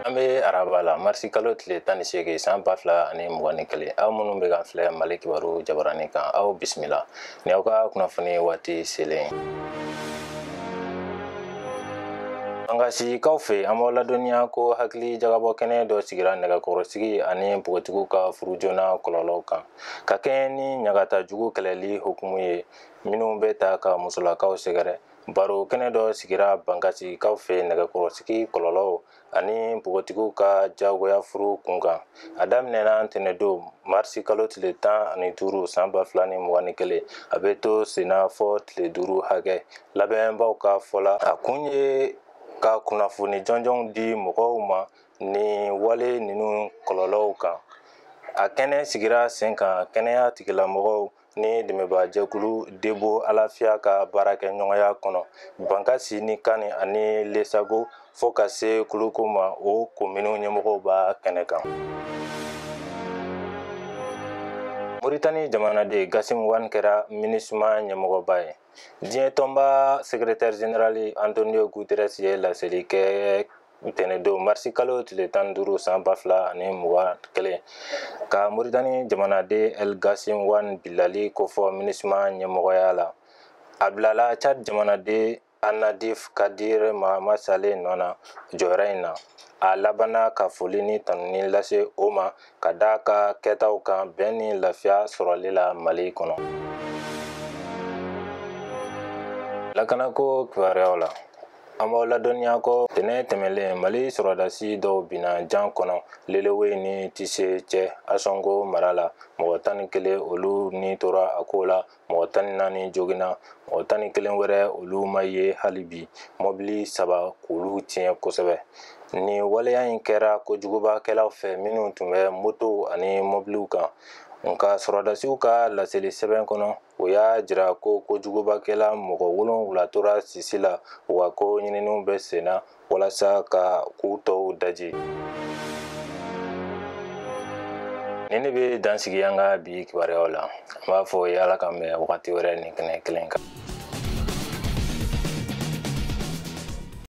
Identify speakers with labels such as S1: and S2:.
S1: An bɛ araba la marisi kalo tile 18 san 2021 aw minnu bɛ kan filɛ Mali kibaru jabaranin kan aw bisimila ni aw ka kunnafoni waati selen an ka sikaw fɛ an b'aw ladɔnniya ko hakili jagabɔ kɛnɛ dɔ sigira nɛgɛkɔrɔsigi ani npogotigiw ka furu joona kɔlɔlɔw kan ka kɛɲɛ ni ɲagata jugu kɛlɛli hukumu ye minnu bɛ ta ka musolakaw sɛgɛrɛ baro kɛnɛ dɔ sigira Bangasikaw fɛ nɛgɛkɔrɔsigi kɔlɔlɔw ani npogotigiw ka jagoya furu kunkan a daminɛna ntɛnɛndon marisi kalo tile 15 san 2021 a bɛ to senna fɔ tile 5 hakɛ labɛnbaw ka fɔla a kun ye ka kunnafoni jɔnjɔnw di mɔgɔw ma ni wale ninnu kɔlɔlɔw kan a kɛnɛ sigira sen kan kɛnɛya tigilamɔgɔw ni dɛmɛbagajɛkulu Debo Alafiya ka baarakɛɲɔgɔnya kɔnɔ Bankasi ni Kani ani Lesago fo ka se Kuluko ma o kominiw ɲɛmɔgɔw b'a kɛnɛ kan. Moritani jamanaden Gasim Wane kɛra MINUSMA ɲɛmɔgɔba ye. Diɲɛ tɔnba secrétaire général Antonio Guterres ye laseli kɛ ntɛnɛndon marisi kalo tile 15 san 2021 ka Moritani jamanaden El Gasim Wane bilali kofɔ MINUSMA ɲɛmɔgɔya la. A bilala Chad jamanaden Anadif Kadir Mahama Saleh nɔ na jɔyɔrɔ in na. A labanna ka foli ni tanuni lase o ma ka da ka kɛtaw kan bɛn ni lafiya sɔrɔli la Mali kɔnɔ. Lakanako kibaruyaw la an b'aw ladɔnniya kɔ tɛnɛ tɛmɛlen Mali sɔrɔdasi dɔw binna jan kɔnɔ Lelewe ni Tise cɛ Asɔngo mara la mɔgɔ 11 olu ni tora a ko la mɔgɔ 14 joginna mɔgɔ 11 wɛrɛ olu ma ye hali bi mɔbili 3 k'olu tiɲɛ kosɛbɛ ni waleya in kɛra kojugubakɛlaw fɛ minnu tun bɛ moto ani mɔbiliw kan nka sɔrɔdasiw ka laseli sɛbɛn kɔnɔ o y'a jira ko kojugubakɛla mɔgɔ 7 tora sisi la wa ko ɲininiw bɛ senna walasa ka k'u tɔw daji. Ni ne bɛ dansigi an ka bi kibaruyaw la an b'a fɔ Ala k'an bɛn wagati wɛrɛ nin kɛnɛ kelen kan.